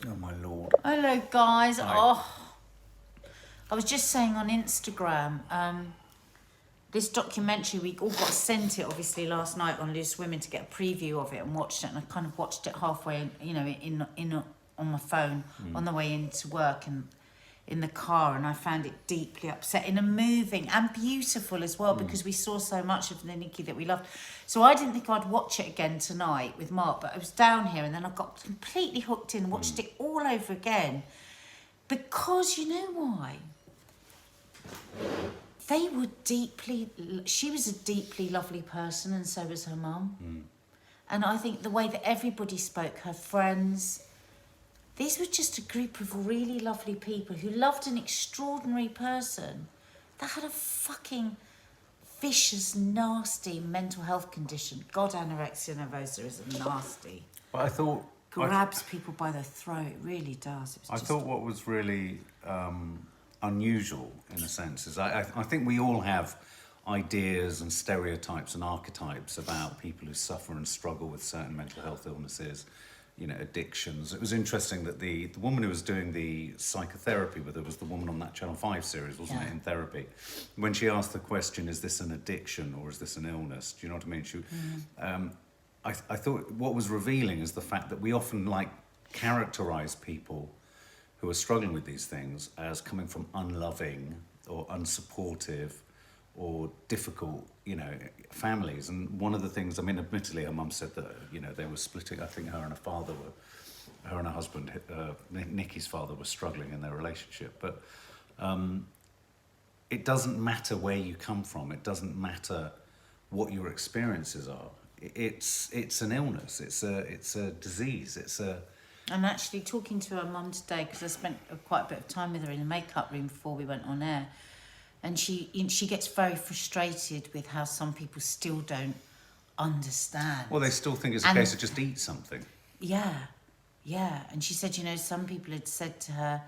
Oh my Lord. Hello, guys. Hi. Oh, I was just saying on Instagram, this documentary, we all got sent it obviously last night on Loose Women to get a preview of it and watched it, and I kind of watched it halfway, on my phone on the way into work and in the car, and I found it deeply upsetting and moving and beautiful as well, because we saw so much of the NIKKI that we loved. So I didn't think I'd watch it again tonight with Mark, but I was down here and then I got completely hooked in, watched it all over again, because you know why? They were she was a deeply lovely person, and so was her mum. And I think the way that everybody spoke, her friends, these were just a group of really lovely people who loved an extraordinary person that had a fucking vicious, nasty mental health condition. God, anorexia nervosa is nasty. But I thought... Grabs people by the throat, it really does. I thought what was really unusual, in a sense, is I think we all have ideas and stereotypes and archetypes about people who suffer and struggle with certain mental health illnesses, addictions. It was interesting that the woman who was doing the psychotherapy with her was the woman on that Channel 5 series, wasn't it, In Therapy? When she asked the question, is this an addiction or is this an illness? Do you know what I mean? I thought what was revealing is the fact that we often characterise people who are struggling with these things as coming from unloving or unsupportive or difficult, families. And one of the things, admittedly, her mum said that, they were splitting. I think her and her husband, Nikki's father, were struggling in their relationship. But it doesn't matter where you come from. It doesn't matter what your experiences are. It's an illness. It's a disease. I'm actually talking to her mum today, because I spent quite a bit of time with her in the makeup room before we went on air. And she gets very frustrated with how some people still don't understand. Well, they still think it's a case of just eat something. Yeah. And she said, some people had said to her,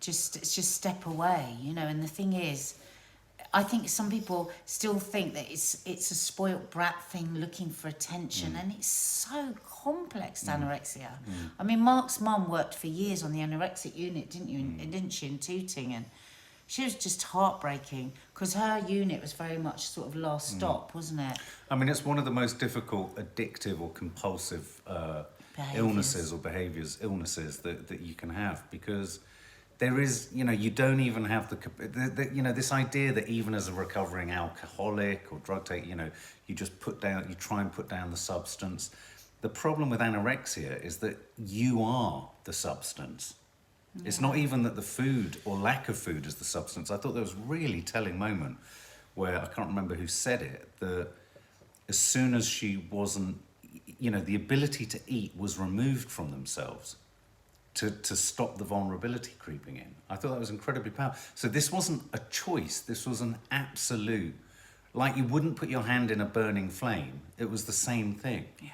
just step away, And the thing is, I think some people still think that it's a spoilt brat thing looking for attention, and it's so complex, anorexia. Mark's mum worked for years on the anorexic unit, didn't she, in Tooting, and she was just heartbreaking, because her unit was very much sort of last stop, wasn't it? It's one of the most difficult addictive or compulsive illnesses that you can have, because there is, you don't even have this idea that even as a recovering alcoholic or drug taker, you try and put down the substance. The problem with anorexia is that you are the substance. Yeah. It's not even that the food or lack of food is the substance. I thought there was a really telling moment where, I can't remember who said it, that as soon as she wasn't, the ability to eat was removed from themselves to stop the vulnerability creeping in. I thought that was incredibly powerful. So this wasn't a choice. This was an absolute, like you wouldn't put your hand in a burning flame. It was the same thing. Yeah.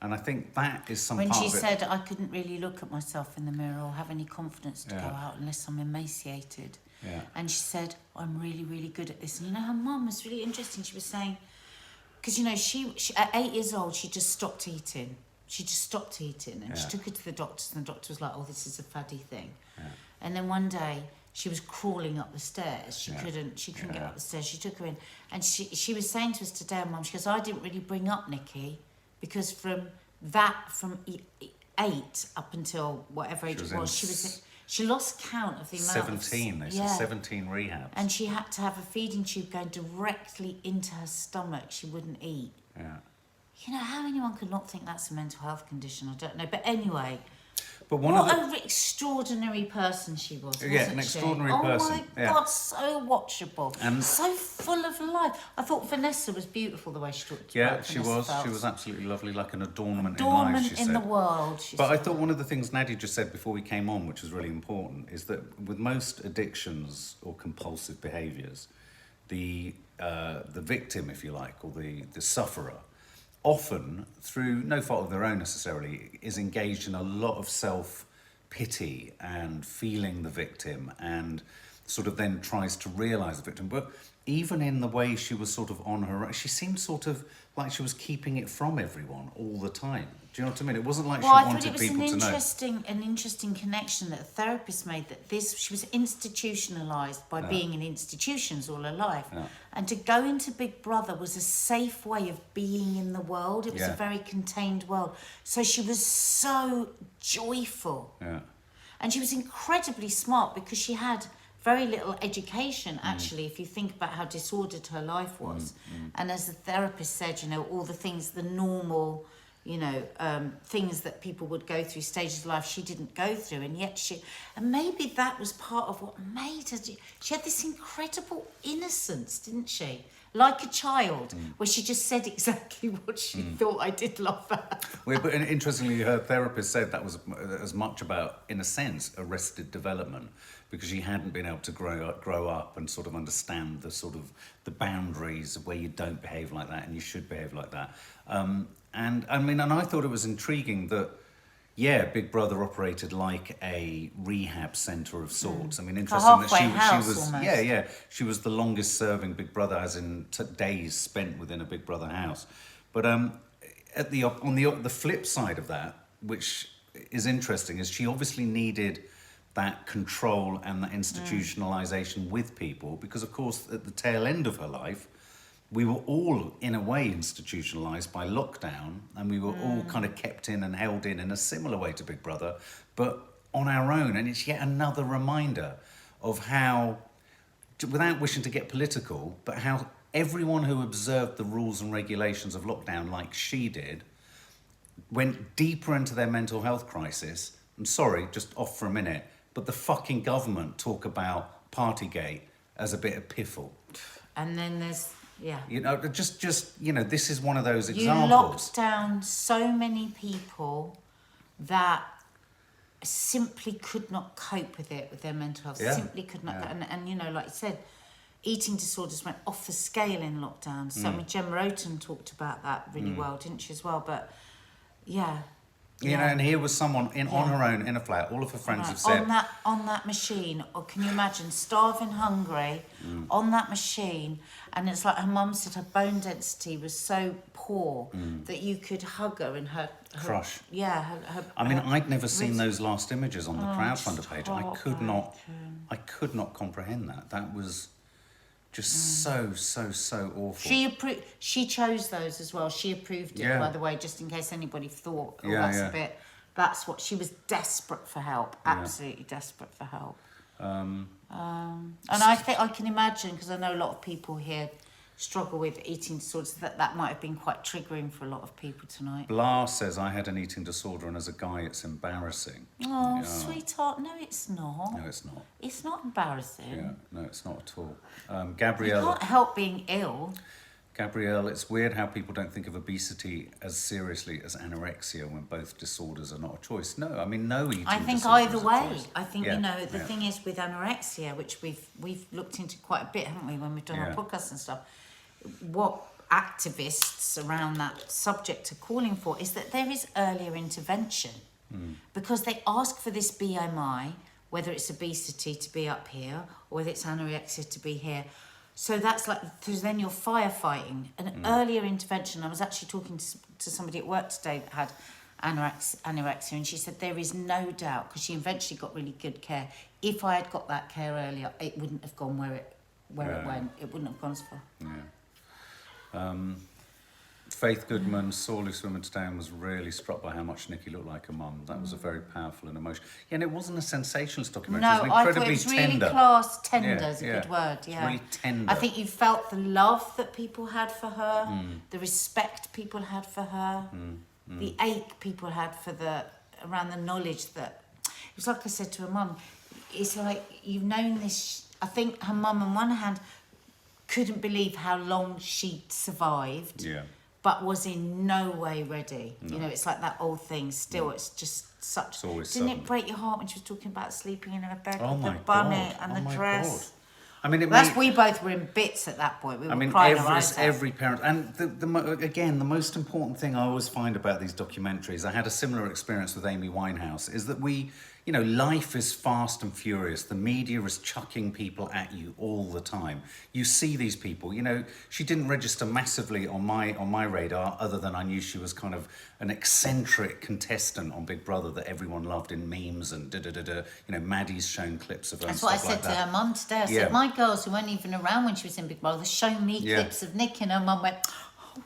And I think that is some part of it. When she said, I couldn't really look at myself in the mirror or have any confidence to go out unless I'm emaciated. Yeah. And she said, I'm really, really good at this. And her mum was really interesting. She was saying, because, she at 8 years old, she just stopped eating. She just stopped eating, and she took her to the doctors, and the doctor was like, oh, this is a faddy thing. Yeah. And then one day she was crawling up the stairs. She couldn't get up the stairs. She took her in, and she was saying to us today, Mum, she goes, I didn't really bring up NIKKI, because from 8 up until whatever age it was, she lost count of the amount 17, they said 17 rehabs. And she had to have a feeding tube going directly into her stomach. She wouldn't eat. Yeah. How anyone could not think that's a mental health condition, I don't know. But anyway, but what an extraordinary person she was, wasn't she? Yeah, an extraordinary person. Oh my God, so watchable. And so full of life. I thought Vanessa was beautiful, the way she talked about Yeah, she was. Felt. She was absolutely lovely, like an adornment in life, she said. in the world, she But said. I thought one of the things Nadia just said before we came on, which was really important, is that with most addictions or compulsive behaviours, the victim, if you like, or the sufferer, often, through no fault of their own necessarily, is engaged in a lot of self-pity and feeling the victim and sort of then tries to realise the victim. But even in the way she was sort of on her own, she seemed sort of like she was keeping it from everyone all the time. Do you know what I mean? It wasn't like Well, she I thought wanted it was people to know. an interesting connection that a therapist made, that she was institutionalised by being in institutions all her life. Yeah. And to go into Big Brother was a safe way of being in the world. It was Yeah. a very contained world. So she was so joyful. Yeah. And she was incredibly smart because she had very little education, actually, if you think about how disordered her life was. And as the therapist said, you know, all the things, the normal, you know, things that people would go through, stages of life she didn't go through. And yet and maybe that was part of what made her, she had this incredible innocence, didn't she? Like a child, where she just said exactly what she thought. I did love that. Well, but interestingly, her therapist said that was as much about, in a sense, arrested development, because she hadn't been able to grow up and sort of understand the sort of the boundaries of where you don't behave like that and you should behave like that. And I mean, and I thought it was intriguing that, yeah, Big Brother operated like a rehab centre of sorts. I mean, interesting that she was, almost. she was the longest serving Big Brother, as in days spent within a Big Brother house. But on the flip side of that, which is interesting, is she obviously needed that control and that institutionalisation with people, because of course at the tail end of her life, we were all, in a way, institutionalised by lockdown, and we were all kind of kept in and held in a similar way to Big Brother, but on our own. And it's yet another reminder of how, without wishing to get political, but how everyone who observed the rules and regulations of lockdown like she did went deeper into their mental health crisis. I'm sorry, just off for a minute, but the fucking government talk about Partygate as a bit of piffle. And then there's... Yeah. You know, just you know, this is one of those You examples. locked down so many people that simply could not cope with it, with their mental health. Yeah. Simply could not. Yeah. And you know, like you said, eating disorders went off the scale in lockdown. So I mean, Gemma Oten talked about that really well, didn't she, as well? But yeah. You know, and here was someone on her own in a flat. All of her friends have said on that machine. Or can you imagine starving, hungry, on that machine? And it's like her mum said, her bone density was so poor that you could hug her and her crush. Yeah, I mean, I'd never seen those last images on the crowdfunder page. I could not comprehend that. That was just so awful. She chose those as well. She approved it, by the way, just in case anybody thought, a bit. That's what she was desperate for help. Absolutely desperate for help. And I think I can imagine, because I know a lot of people here struggle with eating disorders, that might have been quite triggering for a lot of people tonight. Blah says, I had an eating disorder, and as a guy, it's embarrassing. Oh, sweetheart, no, it's not. No, it's not. It's not embarrassing. Yeah, no, it's not at all. You Gabrielle. can't help being ill. Gabrielle, it's weird how people don't think of obesity as seriously as anorexia when both disorders are not a choice. No, I mean, no eating I think disorder either is a way. choice. I think, you know, the thing is with anorexia, which we've looked into quite a bit, haven't we, when we've done our podcasts and stuff, what activists around that subject are calling for is that there is earlier intervention, because they ask for this BMI, whether it's obesity to be up here or whether it's anorexia to be here. So that's like, because then you're firefighting. An earlier intervention, I was actually talking to somebody at work today that had anorexia, and she said there is no doubt, because she eventually got really good care, if I had got that care earlier, it wouldn't have gone where it went. It wouldn't have gone as far. Yeah. Faith Goodman, Sawley Women today, and was really struck by how much NIKKI looked like her mum. That was a very powerful and emotional. Yeah, and it wasn't a sensationalist documentary. No, it was I incredibly thought it was tender. really class. Tender is a good word. It's really tender. I think you felt the love that people had for her, the respect people had for her, the ache people had for around the knowledge that, it was like I said to her mum, it's like you've known this. I think her mum on one hand couldn't believe how long she'd survived. Yeah. But was in no way ready. No. You know, it's like that old thing. Still, it's just such... It's always Didn't sudden. it break your heart when she was talking about sleeping in her bed with my the bunny God. and Oh the my dress? God. I mean, we both were in bits at that point. We were crying our eyes out. Every parent, and again, the most important thing I always find about these documentaries, I had a similar experience with Amy Winehouse, is that we, you know, life is fast and furious. The media is chucking people at you all the time. You see these people, you know, she didn't register massively on my radar, other than I knew she was kind of an eccentric contestant on Big Brother that everyone loved in memes and You know, Maddie's shown clips of her. That's and what I stuff said like to that. her mum today. I said, my girls who weren't even around when she was in Big Brother show me clips of Nikki, and her mum went, oh.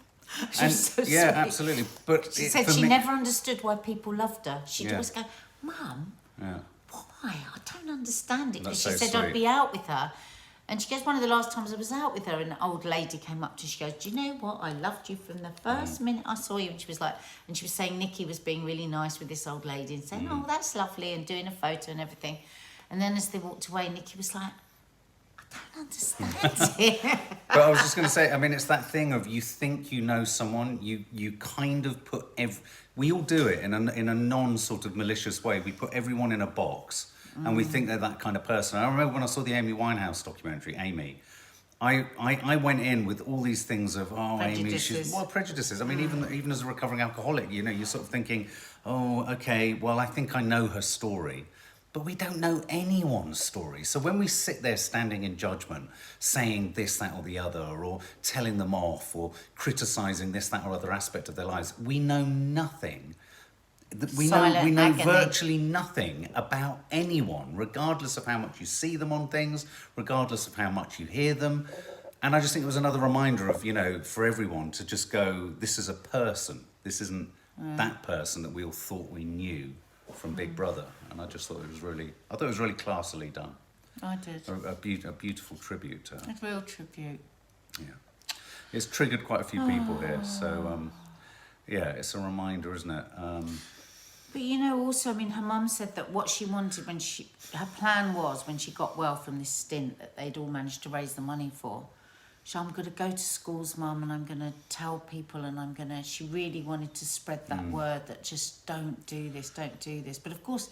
She was so sweet. Absolutely. But she said she never understood why people loved her. She'd always go, Mum, why? I don't understand it. Because she said I'd be out with her. And she goes, one of the last times I was out with her, an old lady came up to her, she goes, do you know what? I loved you from the first minute I saw you. And she was like, and she was saying Nikki was being really nice with this old lady and saying, oh, that's lovely, and doing a photo and everything. And then as they walked away, Nikki was like, I don't understand it. But I was just going to say, I mean, it's that thing of you think you know someone, you kind of put we all do it in a non sort of malicious way. We put everyone in a box and we think they're that kind of person. I remember when I saw the Amy Winehouse documentary, Amy, I went in with all these things of, Amy, she's, prejudices. I mean, even as a recovering alcoholic, you know, you're sort of thinking, oh, okay, well, I think I know her story. But we don't know anyone's story. So when we sit there standing in judgment, saying this, that, or the other, or telling them off, or criticising this, that, or other aspect of their lives, we know nothing. We know virtually nothing about anyone, regardless of how much you see them on things, regardless of how much you hear them. And I just think it was another reminder of, you know, for everyone to just go, this is a person. This isn't that person that we all thought we knew from Big Brother. And I just thought it was really classily done. I did. A beautiful tribute to her. A real tribute. Yeah. It's triggered quite a few people here. So, it's a reminder, isn't it? But you know, also, I mean, her mum said that what she wanted her plan was when she got well from this stint that they'd all managed to raise the money for. So I'm going to go to schools, Mum, and I'm going to tell people, and she really wanted to spread that word that just don't do this. But of course,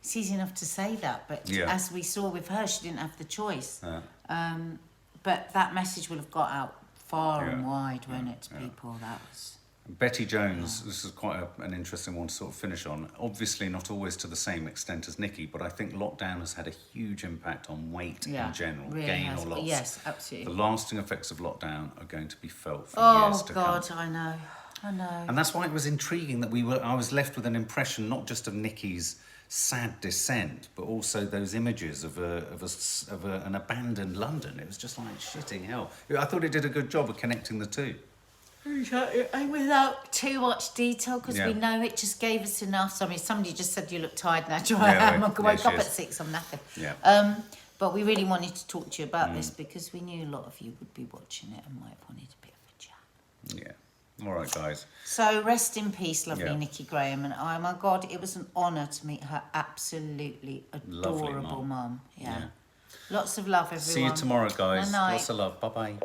it's easy enough to say that, but as we saw with her, she didn't have the choice. But that message will have got out far and wide, won't it, to people? That was... Betty Jones, this is quite an interesting one to sort of finish on. Obviously not always to the same extent as Nikki, but I think lockdown has had a huge impact on weight in general, really gain or loss. Yes, absolutely. The lasting effects of lockdown are going to be felt for years to come. Oh God, I know. And that's why it was intriguing that I was left with an impression not just of Nikki's sad descent, but also those images of an abandoned London. It was just like, shitting hell. I thought it did a good job of connecting the two. And without too much detail, because we know it just gave us enough. So, I mean, somebody just said you look tired now. I woke up at 6, I'm knackered. Yeah. But we really wanted to talk to you about this because we knew a lot of you would be watching it and might have wanted a bit of a chat. Yeah. All right, guys. So rest in peace, lovely Nikki Grahame. And oh my God, it was an honour to meet her absolutely adorable mum. Yeah. Lots of love, everyone. See you tomorrow, guys. Good night. Lots of love. Bye-bye.